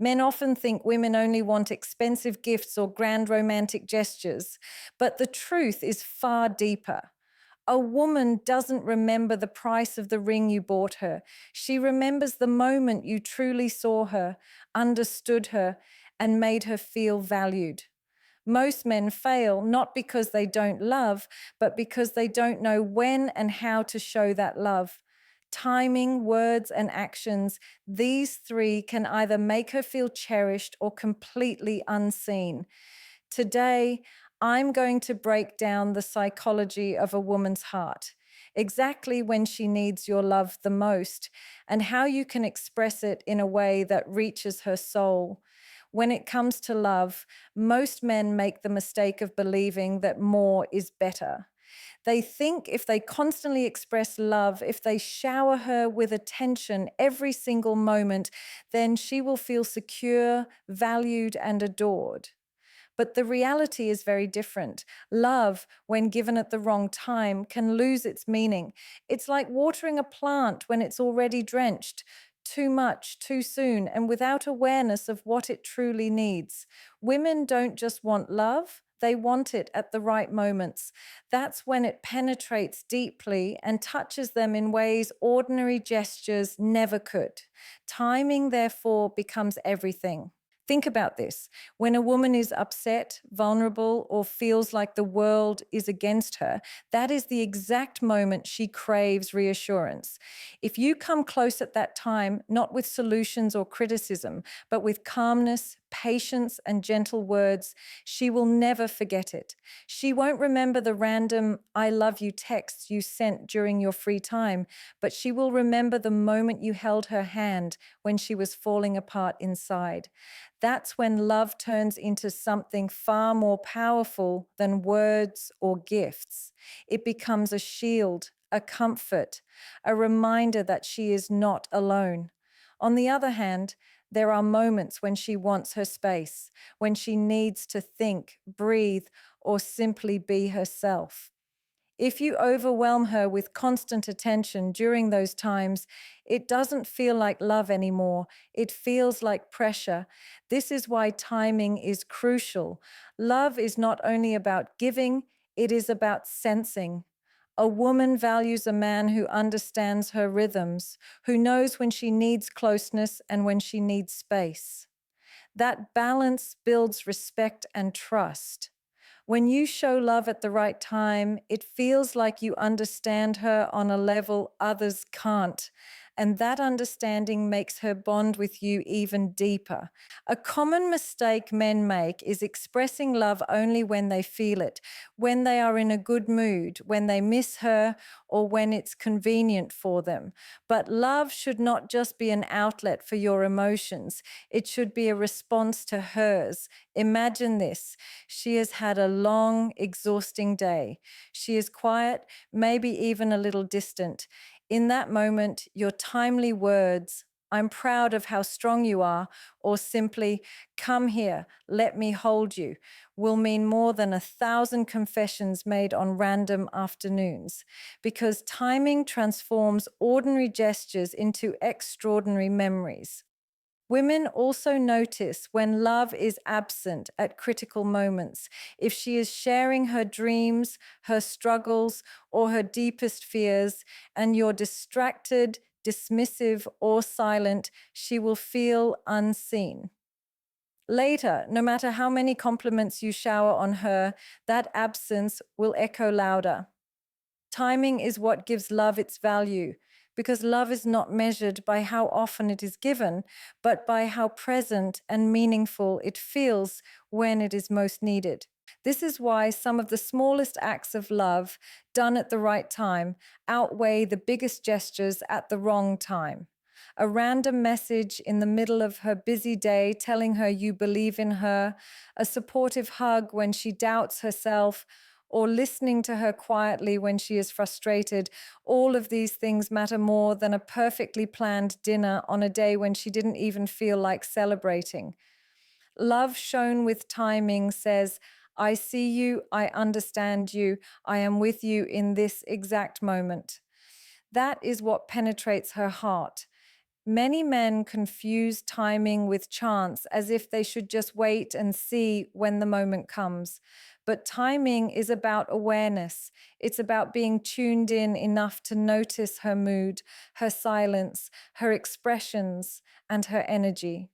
Men often think women only want expensive gifts or grand romantic gestures, but the truth is far deeper. A woman doesn't remember the price of the ring you bought her. She remembers the moment you truly saw her, understood her, and made her feel valued. Most men fail not because they don't love, but because they don't know when and how to show that love. Timing, words, and actions, these three can either make her feel cherished or completely unseen. Today, I'm going to break down the psychology of a woman's heart, exactly when she needs your love the most, and how you can express it in a way that reaches her soul. When it comes to love, most men make the mistake of believing that more is better. They think if they constantly express love, if they shower her with attention every single moment, then she will feel secure, valued, and adored. But the reality is very different. Love, when given at the wrong time, can lose its meaning. It's like watering a plant when it's already drenched. Too much, too soon, and without awareness of what it truly needs. Women don't just want love, they want it at the right moments. That's when it penetrates deeply and touches them in ways ordinary gestures never could. Timing, therefore, becomes everything. Think about this. When a woman is upset, vulnerable, or feels like the world is against her, that is the exact moment she craves reassurance. If you come close at that time, not with solutions or criticism, but with calmness, patience, and gentle words, she will never forget it. She won't remember the random "I love you" texts you sent during your free time, but she will remember the moment you held her hand when she was falling apart inside. That's when love turns into something far more powerful than words or gifts. It becomes a shield, a comfort, a reminder that she is not alone. On the other hand, there are moments when she wants her space, when she needs to think, breathe, or simply be herself. If you overwhelm her with constant attention during those times, it doesn't feel like love anymore. It feels like pressure. This is why timing is crucial. Love is not only about giving, it is about sensing. A woman values a man who understands her rhythms, who knows when she needs closeness and when she needs space. That balance builds respect and trust. When you show love at the right time, it feels like you understand her on a level others can't. And that understanding makes her bond with you even deeper. A common mistake men make is expressing love only when they feel it, when they are in a good mood, when they miss her, or when it's convenient for them. But love should not just be an outlet for your emotions, it should be a response to hers. Imagine this. She has had a long, exhausting day. She is quiet, maybe even a little distant. In that moment, your timely words, "I'm proud of how strong you are," or simply, "Come here, let me hold you," will mean more than 1,000 confessions made on random afternoons. Because timing transforms ordinary gestures into extraordinary memories. Women also notice when love is absent at critical moments. If she is sharing her dreams, her struggles, or her deepest fears, and you're distracted, dismissive, or silent, she will feel unseen. Later, no matter how many compliments you shower on her, that absence will echo louder. Timing is what gives love its value, because love is not measured by how often it is given, but by how present and meaningful it feels when it is most needed. This is why some of the smallest acts of love, done at the right time, outweigh the biggest gestures at the wrong time. A random message in the middle of her busy day telling her you believe in her, a supportive hug when she doubts herself, or listening to her quietly when she is frustrated, all of these things matter more than a perfectly planned dinner on a day when she didn't even feel like celebrating. Love shown with timing says, "I see you, I understand you, I am with you in this exact moment." That is what penetrates her heart. Many men confuse timing with chance as if they should just wait and see when the moment comes. But timing is about awareness. It's about being tuned in enough to notice her mood, her silence, her expressions, and her energy.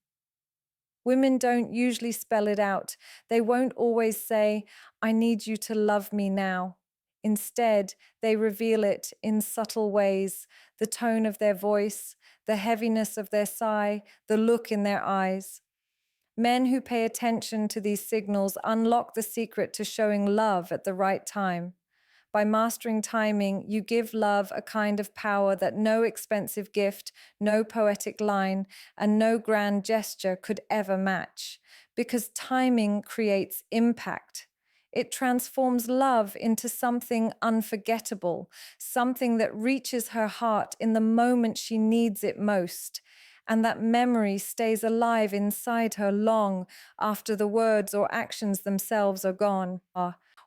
Women don't usually spell it out. They won't always say, I need you to love me now. Instead, they reveal it in subtle ways, the tone of their voice, the heaviness of their sigh, the look in their eyes. Men who pay attention to these signals unlock the secret to showing love at the right time. By mastering timing, you give love a kind of power that no expensive gift, no poetic line, and no grand gesture could ever match. Because timing creates impact. It transforms love into something unforgettable, something that reaches her heart in the moment she needs it most. And that memory stays alive inside her long after the words or actions themselves are gone.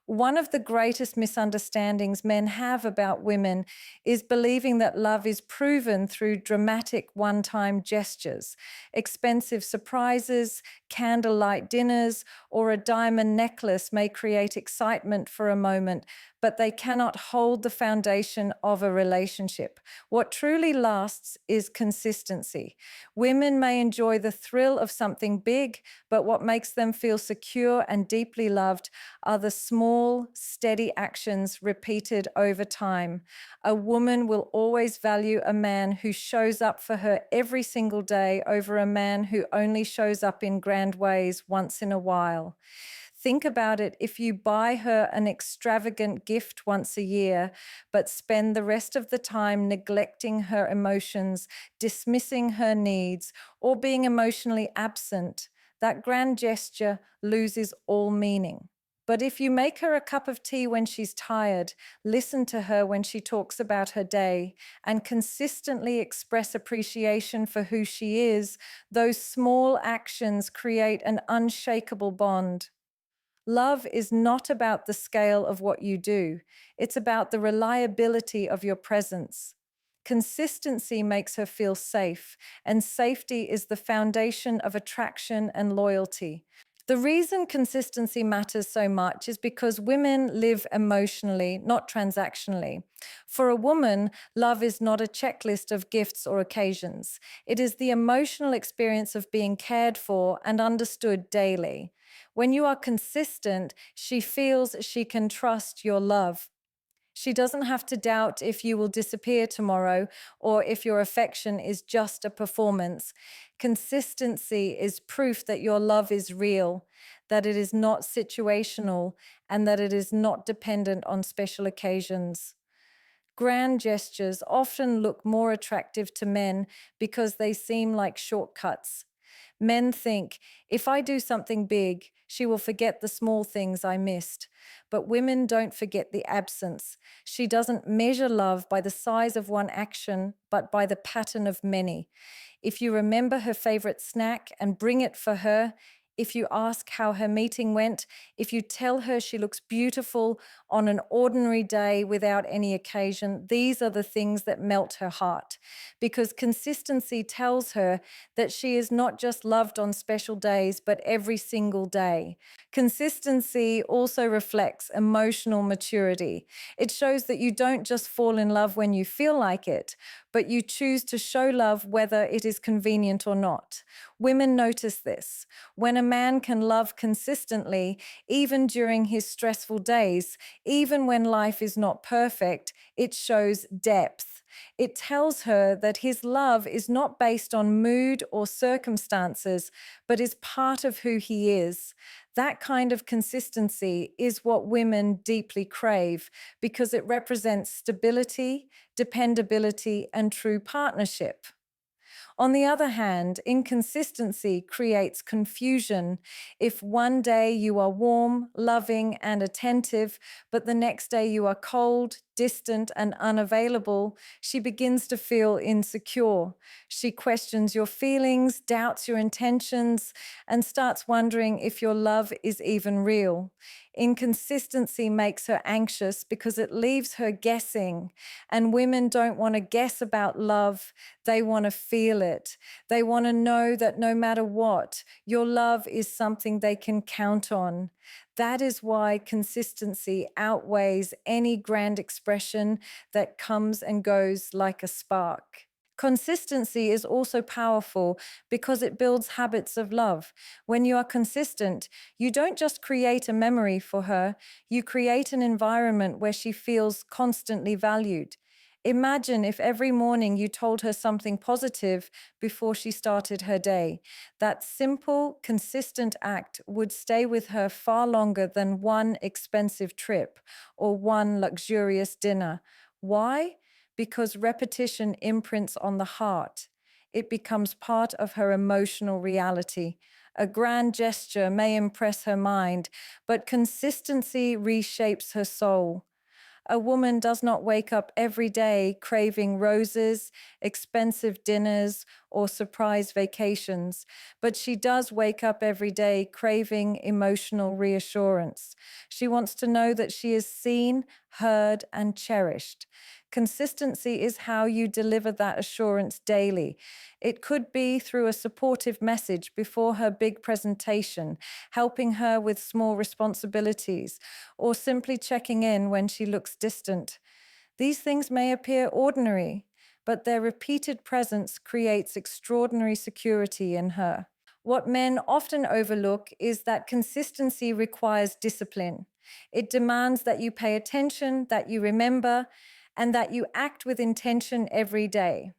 One of the greatest misunderstandings men have about women is believing that love is proven through dramatic one-time gestures, expensive surprises, candlelight dinners, or a diamond necklace may create excitement for a moment, but they cannot hold the foundation of a relationship. What truly lasts is consistency. Women may enjoy the thrill of something big, but what makes them feel secure and deeply loved are the small, steady actions repeated over time. A woman will always value a man who shows up for her every single day over a man who only shows up in grand ways once in a while. Think about it. If you buy her an extravagant gift once a year, but spend the rest of the time neglecting her emotions, dismissing her needs, or being emotionally absent, that grand gesture loses all meaning. But if you make her a cup of tea when she's tired, listen to her when she talks about her day, and consistently express appreciation for who she is, those small actions create an unshakable bond. Love is not about the scale of what you do. It's about the reliability of your presence. Consistency makes her feel safe, and safety is the foundation of attraction and loyalty. The reason consistency matters so much is because women live emotionally, not transactionally. For a woman, love is not a checklist of gifts or occasions. It is the emotional experience of being cared for and understood daily. When you are consistent, she feels she can trust your love. She doesn't have to doubt if you will disappear tomorrow or if your affection is just a performance. Consistency is proof that your love is real, that it is not situational, and that it is not dependent on special occasions. Grand gestures often look more attractive to men because they seem like shortcuts. Men think, if I do something big, she will forget the small things I missed. But women don't forget the absence. She doesn't measure love by the size of one action, but by the pattern of many. If you remember her favorite snack and bring it for her, if you ask how her meeting went, if you tell her she looks beautiful on an ordinary day without any occasion, these are the things that melt her heart. Because consistency tells her that she is not just loved on special days, but every single day. Consistency also reflects emotional maturity. It shows that you don't just fall in love when you feel like it, but you choose to show love whether it is convenient or not. Women notice this. When a man can love consistently, even during his stressful days, even when life is not perfect, it shows depth. It tells her that his love is not based on mood or circumstances, but is part of who he is. That kind of consistency is what women deeply crave because it represents stability, dependability, and true partnership. On the other hand, inconsistency creates confusion. If one day you are warm, loving, and attentive, but the next day you are cold, distant and unavailable, she begins to feel insecure. She questions your feelings, doubts your intentions, and starts wondering if your love is even real. Inconsistency makes her anxious because it leaves her guessing. And women don't want to guess about love, they want to feel it. They want to know that no matter what, your love is something they can count on. That is why consistency outweighs any grand expression that comes and goes like a spark. Consistency is also powerful because it builds habits of love. When you are consistent, you don't just create a memory for her, you create an environment where she feels constantly valued. Imagine if every morning you told her something positive before she started her day. That simple, consistent act would stay with her far longer than one expensive trip or one luxurious dinner. Why? Because repetition imprints on the heart. It becomes part of her emotional reality. A grand gesture may impress her mind, but consistency reshapes her soul. A woman does not wake up every day craving roses, expensive dinners, or surprise vacations, but she does wake up every day craving emotional reassurance. She wants to know that she is seen, heard, and cherished. Consistency is how you deliver that assurance daily. It could be through a supportive message before her big presentation, helping her with small responsibilities, or simply checking in when she looks distant. These things may appear ordinary, but their repeated presence creates extraordinary security in her. What men often overlook is that consistency requires discipline. It demands that you pay attention, that you remember, and that you act with intention every day.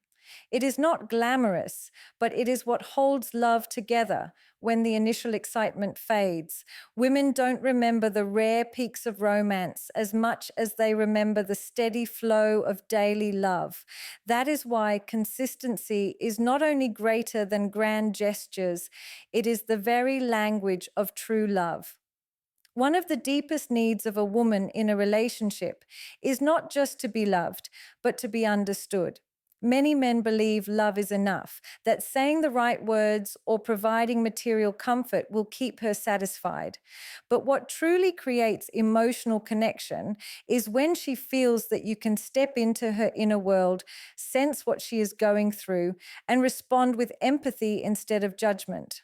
It is not glamorous, but it is what holds love together when the initial excitement fades. Women don't remember the rare peaks of romance as much as they remember the steady flow of daily love. That is why consistency is not only greater than grand gestures, it is the very language of true love. One of the deepest needs of a woman in a relationship is not just to be loved, but to be understood. Many men believe love is enough, that saying the right words or providing material comfort will keep her satisfied. But what truly creates emotional connection is when she feels that you can step into her inner world, sense what she is going through, and respond with empathy instead of judgment.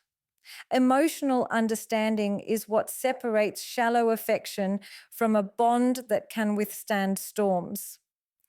Emotional understanding is what separates shallow affection from a bond that can withstand storms.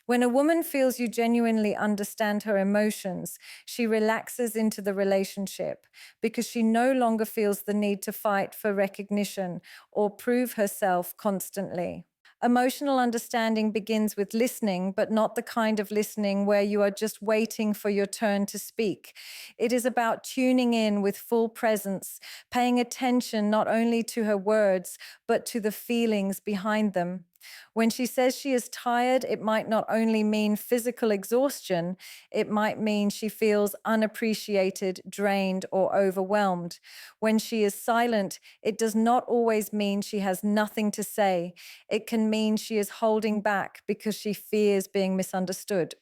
When a woman feels you genuinely understand her emotions, she relaxes into the relationship because she no longer feels the need to fight for recognition or prove herself constantly. Emotional understanding begins with listening, but not the kind of listening where you are just waiting for your turn to speak. It is about tuning in with full presence, paying attention not only to her words, but to the feelings behind them. When she says she is tired, it might not only mean physical exhaustion, it might mean she feels unappreciated, drained, or overwhelmed. When she is silent, it does not always mean she has nothing to say. It can mean she is holding back because she fears being misunderstood.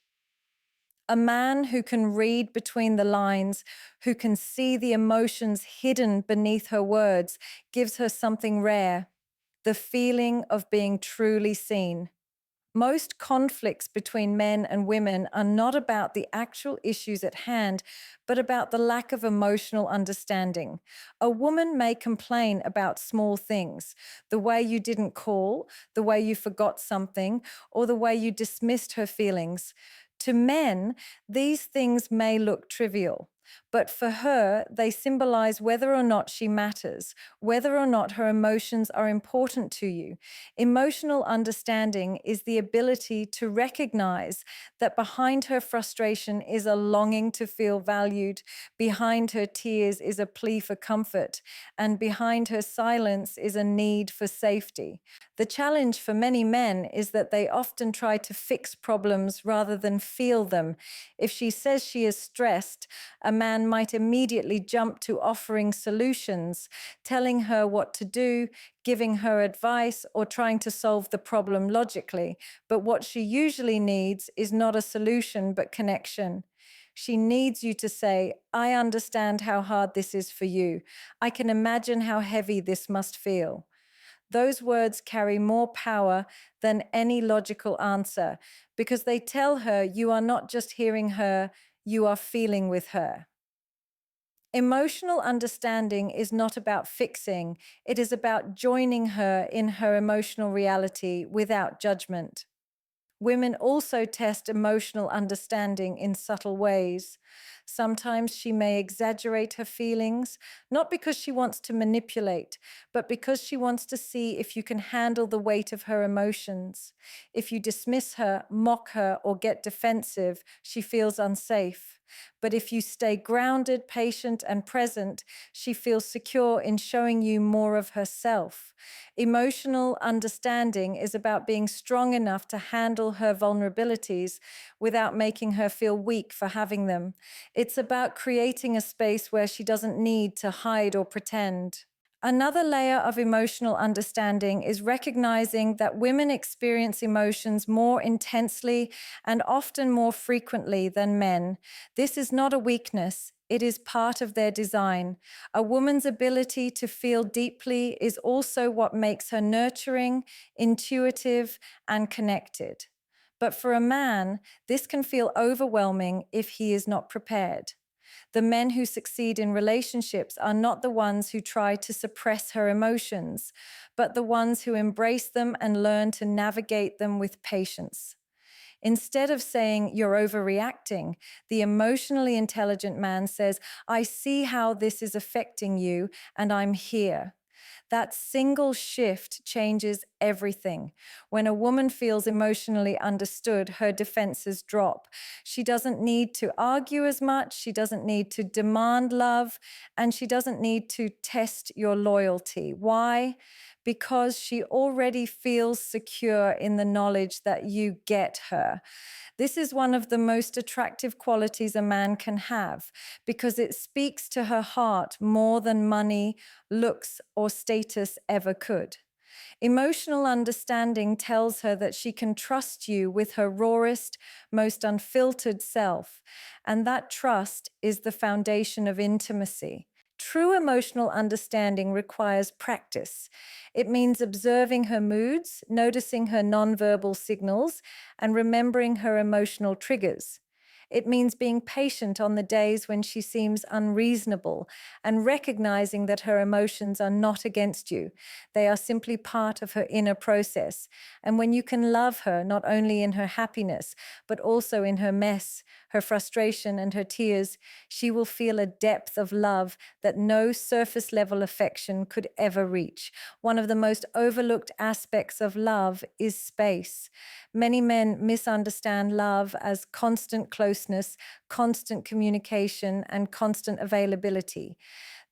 A man who can read between the lines, who can see the emotions hidden beneath her words, gives her something rare: the feeling of being truly seen. Most conflicts between men and women are not about the actual issues at hand, but about the lack of emotional understanding. A woman may complain about small things: the way you didn't call, the way you forgot something, or the way you dismissed her feelings. To men, these things may look trivial, but for her, they symbolize whether or not she matters, whether or not her emotions are important to you. Emotional understanding is the ability to recognize that behind her frustration is a longing to feel valued, behind her tears is a plea for comfort, and behind her silence is a need for safety. The challenge for many men is that they often try to fix problems rather than feel them. If she says she is stressed, a man man might immediately jump to offering solutions, telling her what to do, giving her advice, or trying to solve the problem logically. But what she usually needs is not a solution, but connection. She needs you to say, I understand how hard this is for you. I can imagine how heavy this must feel. Those words carry more power than any logical answer because they tell her you are not just hearing her, you are feeling with her. Emotional understanding is not about fixing, it is about joining her in her emotional reality without judgment. Women also test emotional understanding in subtle ways. Sometimes she may exaggerate her feelings, not because she wants to manipulate, but because she wants to see if you can handle the weight of her emotions. If you dismiss her, mock her, or get defensive, she feels unsafe. But if you stay grounded, patient, and present, she feels secure in showing you more of herself. Emotional understanding is about being strong enough to handle her vulnerabilities without making her feel weak for having them. It's about creating a space where she doesn't need to hide or pretend. Another layer of emotional understanding is recognizing that women experience emotions more intensely and often more frequently than men. This is not a weakness. It is part of their design. A woman's ability to feel deeply is also what makes her nurturing, intuitive, and connected. But for a man, this can feel overwhelming if he is not prepared. The men who succeed in relationships are not the ones who try to suppress her emotions, but the ones who embrace them and learn to navigate them with patience. Instead of saying, you're overreacting, the emotionally intelligent man says, I see how this is affecting you, and I'm here. That single shift changes everything. When a woman feels emotionally understood, her defenses drop. She doesn't need to argue as much, she doesn't need to demand love, and she doesn't need to test your loyalty. Why? Because she already feels secure in the knowledge that you get her. This is one of the most attractive qualities a man can have because it speaks to her heart more than money, looks, or status ever could. Emotional understanding tells her that she can trust you with her rawest, most unfiltered self, and that trust is the foundation of intimacy. True emotional understanding requires practice. It means observing her moods, noticing her nonverbal signals, and remembering her emotional triggers. It means being patient on the days when she seems unreasonable and recognizing that her emotions are not against you. They are simply part of her inner process. And when you can love her, not only in her happiness, but also in her mess, her frustration, and her tears, she will feel a depth of love that no surface level affection could ever reach. One of the most overlooked aspects of love is space. Many men misunderstand love as constant closeness, constant communication, and constant availability.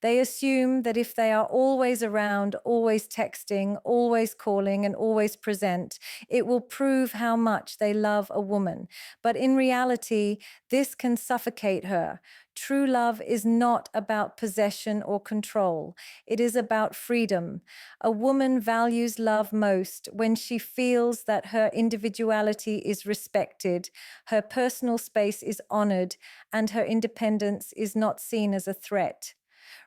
They assume that if they are always around, always texting, always calling, and always present, it will prove how much they love a woman. But in reality, this can suffocate her. True love is not about possession or control. It is about freedom. A woman values love most when she feels that her individuality is respected, her personal space is honored, and her independence is not seen as a threat.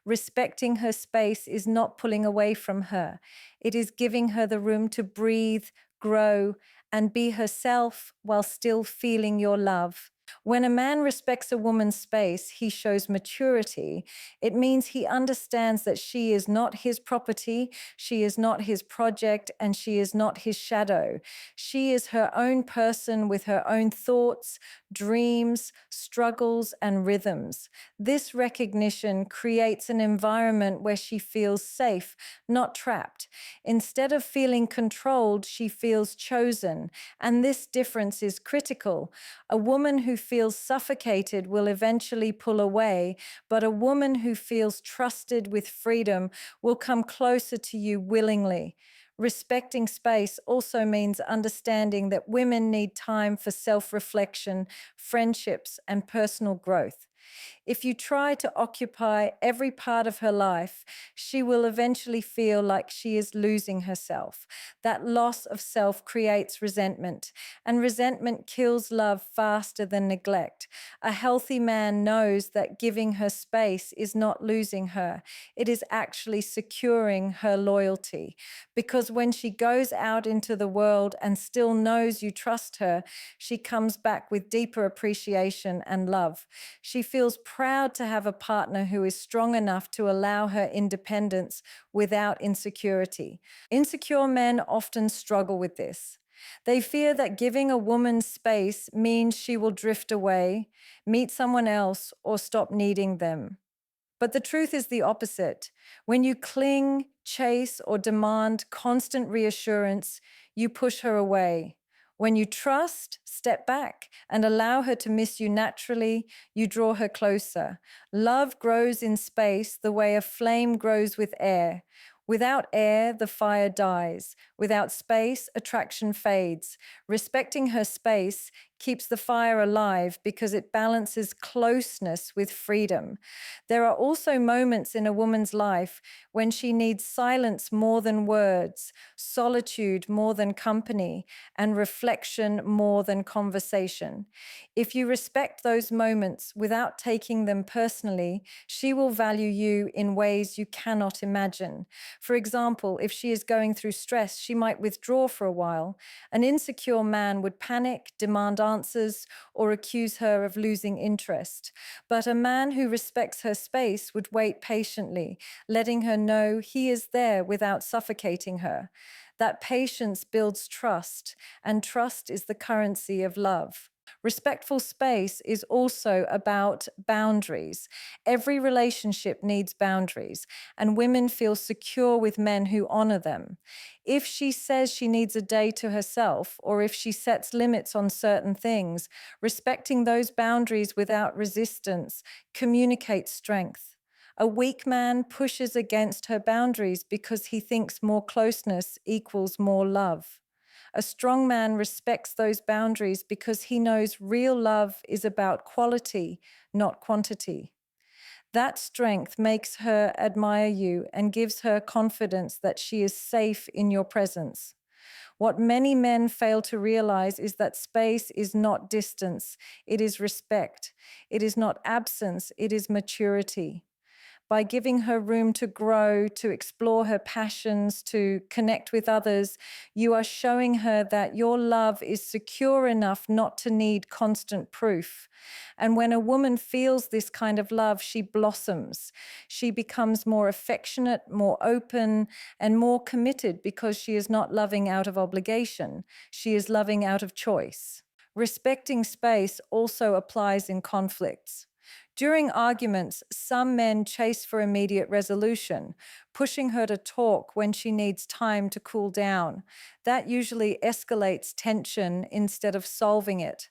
Respecting her space is not pulling away from her. It is giving her the room to breathe, grow, and be herself while still feeling your love. When a man respects a woman's space, he shows maturity. It means he understands that she is not his property, she is not his project, and she is not his shadow. She is her own person with her own thoughts, dreams, struggles, and rhythms. This recognition creates an environment where she feels safe, not trapped. Instead of feeling controlled, she feels chosen. And this difference is critical. A woman who feels suffocated will eventually pull away, but a woman who feels trusted with freedom will come closer to you willingly. Respecting space also means understanding that women need time for self-reflection, friendships, and personal growth. If you try to occupy every part of her life, she will eventually feel like she is losing herself. That loss of self creates resentment, and resentment kills love faster than neglect. A healthy man knows that giving her space is not losing her, it is actually securing her loyalty. Because when she goes out into the world and still knows you trust her, she comes back with deeper appreciation and love. She feels proud to have a partner who is strong enough to allow her independence without insecurity. Insecure men often struggle with this. They fear that giving a woman space means she will drift away, meet someone else, or stop needing them. But the truth is the opposite. When you cling, chase, or demand constant reassurance, you push her away. When you trust, step back, and allow her to miss you naturally, you draw her closer. Love grows in space the way a flame grows with air. Without air, the fire dies. Without space, attraction fades. Respecting her space keeps the fire alive because it balances closeness with freedom. There are also moments in a woman's life when she needs silence more than words, solitude more than company, and reflection more than conversation. If you respect those moments without taking them personally, she will value you in ways you cannot imagine. For example, if she is going through stress, she might withdraw for a while. An insecure man would panic, demand answers, or accuse her of losing interest. But a man who respects her space would wait patiently, letting her know he is there without suffocating her. That patience builds trust, and trust is the currency of love. Respectful space is also about boundaries. Every relationship needs boundaries, and women feel secure with men who honor them. If she says she needs a day to herself, or if she sets limits on certain things, respecting those boundaries without resistance communicates strength. A weak man pushes against her boundaries because he thinks more closeness equals more love. A strong man respects those boundaries because he knows real love is about quality, not quantity. That strength makes her admire you and gives her confidence that she is safe in your presence. What many men fail to realize is that space is not distance, it is respect. It is not absence, it is maturity. By giving her room to grow, to explore her passions, to connect with others, you are showing her that your love is secure enough not to need constant proof. And when a woman feels this kind of love, she blossoms. She becomes more affectionate, more open, and more committed because she is not loving out of obligation. She is loving out of choice. Respecting space also applies in conflicts. During arguments, some men chase for immediate resolution, pushing her to talk when she needs time to cool down. That usually escalates tension instead of solving it.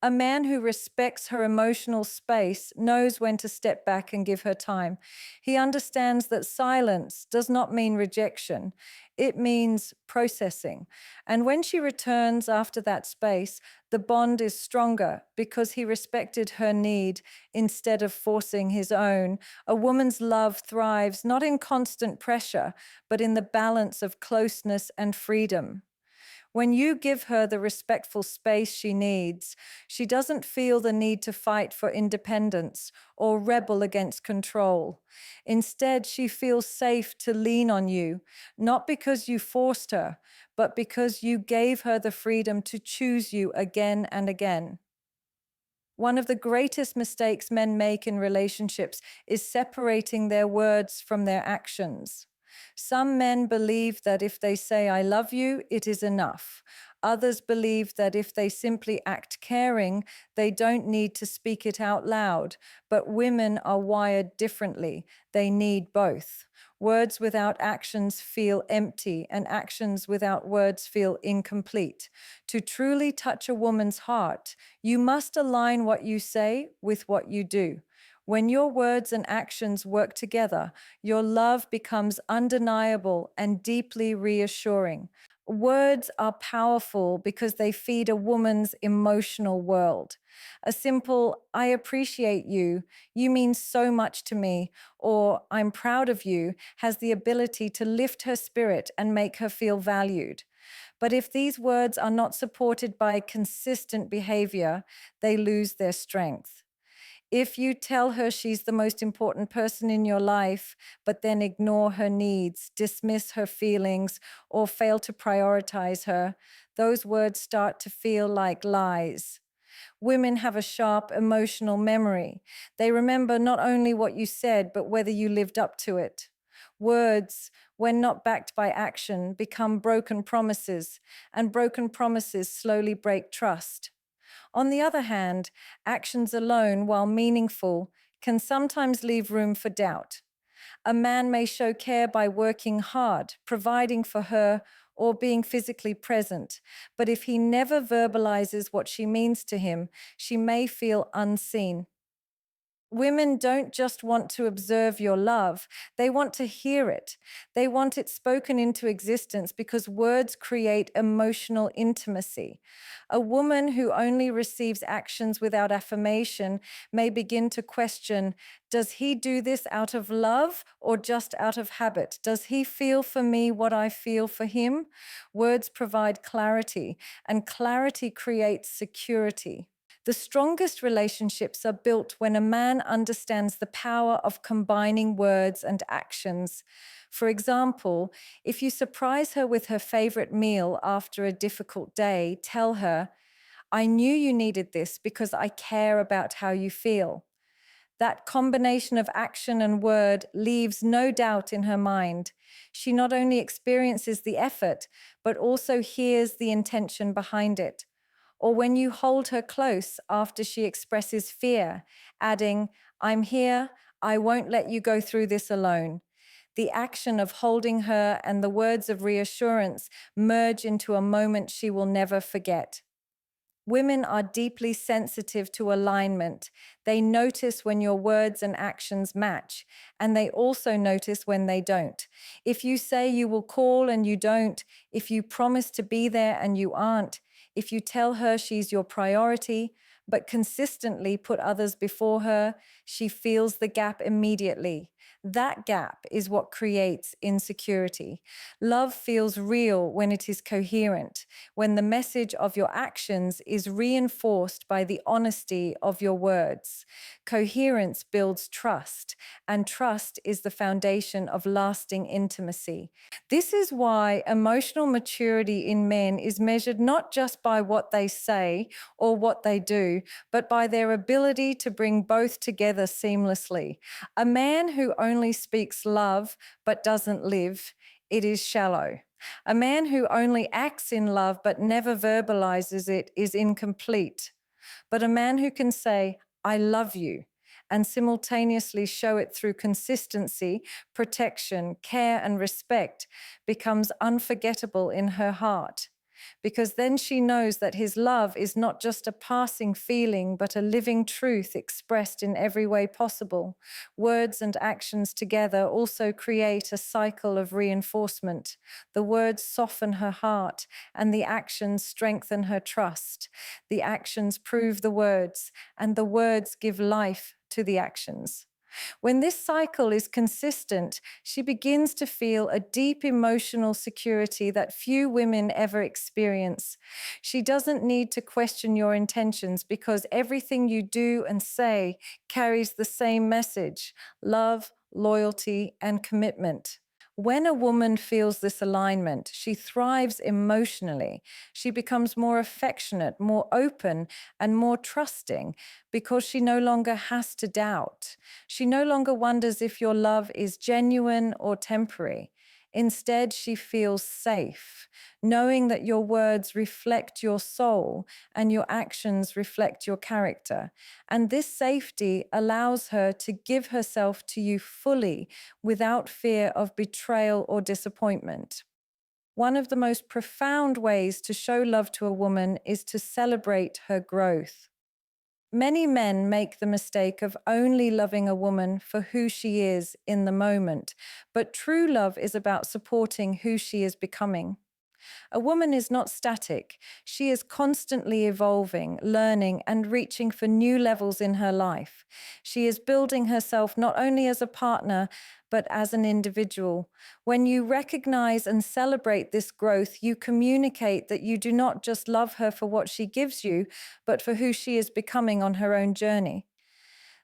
A man who respects her emotional space knows when to step back and give her time. He understands that silence does not mean rejection, it means processing. And when she returns after that space, the bond is stronger because he respected her need instead of forcing his own. A woman's love thrives not in constant pressure, but in the balance of closeness and freedom. When you give her the respectful space she needs, she doesn't feel the need to fight for independence or rebel against control. Instead, she feels safe to lean on you, not because you forced her, but because you gave her the freedom to choose you again and again. One of the greatest mistakes men make in relationships is separating their words from their actions. Some men believe that if they say, I love you, it is enough. Others believe that if they simply act caring, they don't need to speak it out loud. But women are wired differently. They need both. Words without actions feel empty, and actions without words feel incomplete. To truly touch a woman's heart, you must align what you say with what you do. When your words and actions work together, your love becomes undeniable and deeply reassuring. Words are powerful because they feed a woman's emotional world. A simple, I appreciate you, you mean so much to me, or I'm proud of you, has the ability to lift her spirit and make her feel valued. But if these words are not supported by consistent behavior, they lose their strength. If you tell her she's the most important person in your life, but then ignore her needs, dismiss her feelings, or fail to prioritize her, those words start to feel like lies. Women have a sharp emotional memory. They remember not only what you said, but whether you lived up to it. Words, when not backed by action, become broken promises, and broken promises slowly break trust. On the other hand, actions alone, while meaningful, can sometimes leave room for doubt. A man may show care by working hard, providing for her, or being physically present. But if he never verbalizes what she means to him, she may feel unseen. Women don't just want to observe your love, they want to hear it. They want it spoken into existence because words create emotional intimacy. A woman who only receives actions without affirmation may begin to question, does he do this out of love or just out of habit? Does he feel for me what I feel for him? Words provide clarity, and clarity creates security. The strongest relationships are built when a man understands the power of combining words and actions. For example, if you surprise her with her favorite meal after a difficult day, tell her, I knew you needed this because I care about how you feel. That combination of action and word leaves no doubt in her mind. She not only experiences the effort, but also hears the intention behind it. Or when you hold her close after she expresses fear, adding, I'm here, I won't let you go through this alone. The action of holding her and the words of reassurance merge into a moment she will never forget. Women are deeply sensitive to alignment. They notice when your words and actions match, and they also notice when they don't. If you say you will call and you don't, if you promise to be there and you aren't, if you tell her she's your priority, but consistently put others before her, she feels the gap immediately. That gap is what creates insecurity. Love feels real when it is coherent, when the message of your actions is reinforced by the honesty of your words. Coherence builds trust, and trust is the foundation of lasting intimacy. This is why emotional maturity in men is measured not just by what they say or what they do, but by their ability to bring both together seamlessly. A man who only speaks love but doesn't live, it is shallow. A man who only acts in love but never verbalizes it is incomplete. But a man who can say, I love you, and simultaneously show it through consistency, protection, care, and respect becomes unforgettable in her heart. Because then she knows that his love is not just a passing feeling, but a living truth expressed in every way possible. Words and actions together also create a cycle of reinforcement. The words soften her heart, and the actions strengthen her trust. The actions prove the words, and the words give life to the actions. When this cycle is consistent, she begins to feel a deep emotional security that few women ever experience. She doesn't need to question your intentions because everything you do and say carries the same message: love, loyalty, and commitment. When a woman feels this alignment, she thrives emotionally. She becomes more affectionate, more open, and more trusting because she no longer has to doubt. She no longer wonders if your love is genuine or temporary. Instead, she feels safe, knowing that your words reflect your soul and your actions reflect your character. And this safety allows her to give herself to you fully without fear of betrayal or disappointment. One of the most profound ways to show love to a woman is to celebrate her growth. Many men make the mistake of only loving a woman for who she is in the moment, but true love is about supporting who she is becoming. A woman is not static. She is constantly evolving, learning, and reaching for new levels in her life. She is building herself not only as a partner, but as an individual. When you recognize and celebrate this growth, you communicate that you do not just love her for what she gives you, but for who she is becoming on her own journey.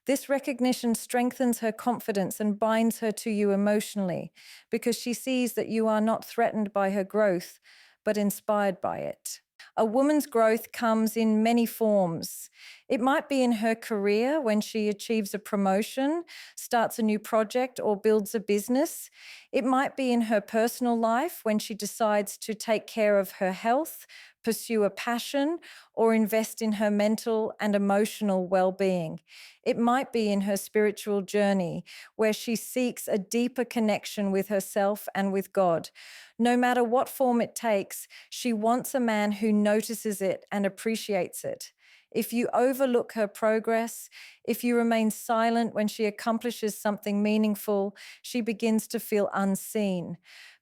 This recognition strengthens her confidence and binds her to you emotionally because she sees that you are not threatened by her growth, but inspired by it. A woman's growth comes in many forms. It might be in her career when she achieves a promotion, starts a new project, or builds a business. It might be in her personal life when she decides to take care of her health, pursue a passion, or invest in her mental and emotional well being. It might be in her spiritual journey where she seeks a deeper connection with herself and with God. No matter what form it takes, she wants a man who notices it and appreciates it. If you overlook her progress, if you remain silent when she accomplishes something meaningful, she begins to feel unseen.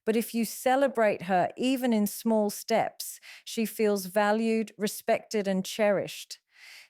But if you celebrate her, even in small steps, she feels valued, respected, and cherished.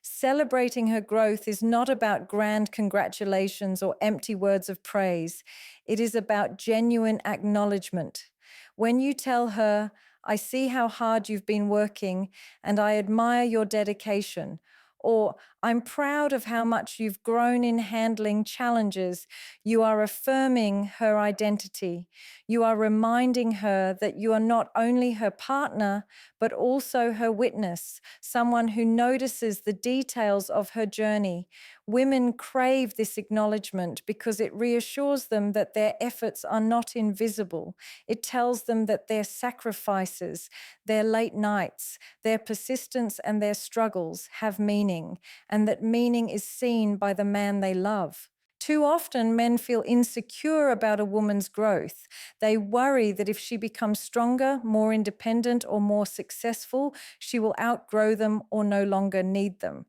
Celebrating her growth is not about grand congratulations or empty words of praise. It is about genuine acknowledgement. When you tell her, I see how hard you've been working and I admire your dedication, or I'm proud of how much you've grown in handling challenges, you are affirming her identity. You are reminding her that you are not only her partner, but also her witness, someone who notices the details of her journey. Women crave this acknowledgement because it reassures them that their efforts are not invisible. It tells them that their sacrifices, their late nights, their persistence, and their struggles have meaning, and that meaning is seen by the man they love. Too often, men feel insecure about a woman's growth. They worry that if she becomes stronger, more independent, or more successful, she will outgrow them or no longer need them.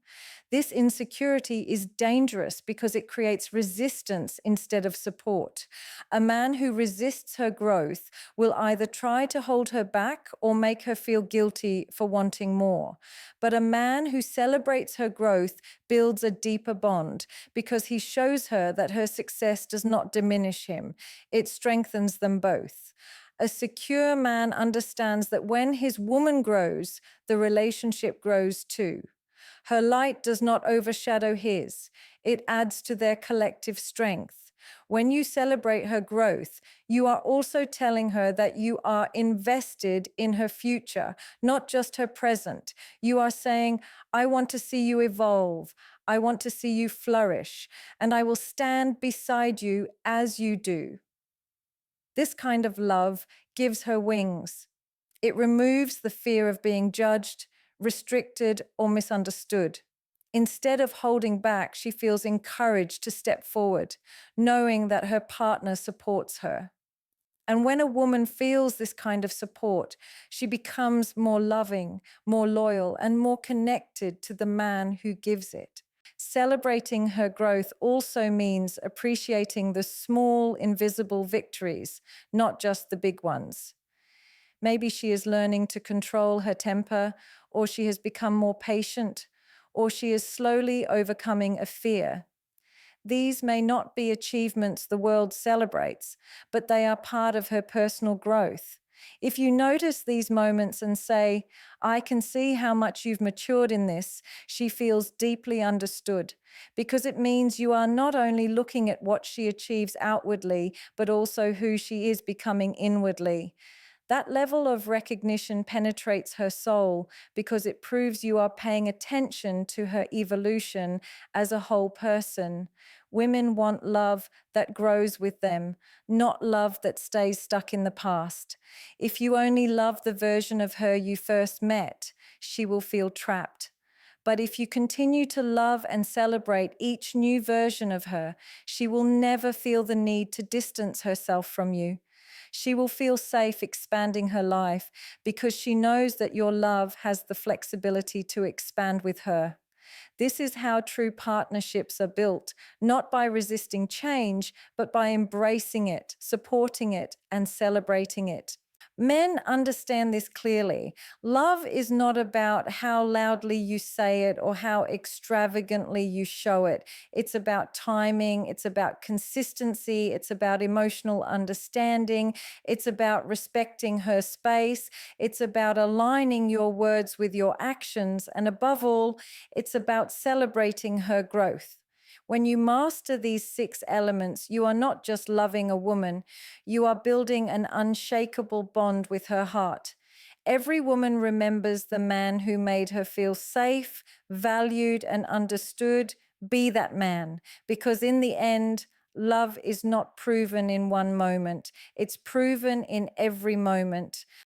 This insecurity is dangerous because it creates resistance instead of support. A man who resists her growth will either try to hold her back or make her feel guilty for wanting more. But a man who celebrates her growth builds a deeper bond because he shows her that her success does not diminish him. It strengthens them both. A secure man understands that when his woman grows, the relationship grows too. Her light does not overshadow his. It adds to their collective strength. When you celebrate her growth, you are also telling her that you are invested in her future, not just her present. You are saying, I want to see you evolve. I want to see you flourish, and I will stand beside you as you do. This kind of love gives her wings. It removes the fear of being judged, restricted, or misunderstood. Instead of holding back, she feels encouraged to step forward, knowing that her partner supports her. And when a woman feels this kind of support, she becomes more loving, more loyal, and more connected to the man who gives it. Celebrating her growth also means appreciating the small, invisible victories, not just the big ones. Maybe she is learning to control her temper, or she has become more patient, or she is slowly overcoming a fear. These may not be achievements the world celebrates, but they are part of her personal growth. If you notice these moments and say, I can see how much you've matured in this, she feels deeply understood, because it means you are not only looking at what she achieves outwardly, but also who she is becoming inwardly. That level of recognition penetrates her soul because it proves you are paying attention to her evolution as a whole person. Women want love that grows with them, not love that stays stuck in the past. If you only love the version of her you first met, she will feel trapped. But if you continue to love and celebrate each new version of her, she will never feel the need to distance herself from you. She will feel safe expanding her life because she knows that your love has the flexibility to expand with her. This is how true partnerships are built, not by resisting change, but by embracing it, supporting it, and celebrating it. Men understand this clearly. Love is not about how loudly you say it or how extravagantly you show it. It's about timing, it's about consistency, it's about emotional understanding, it's about respecting her space, it's about aligning your words with your actions, and above all, it's about celebrating her growth. When you master these 6 elements, you are not just loving a woman, you are building an unshakable bond with her heart. Every woman remembers the man who made her feel safe, valued, and understood. Be that man, because in the end, love is not proven in one moment. It's proven in every moment.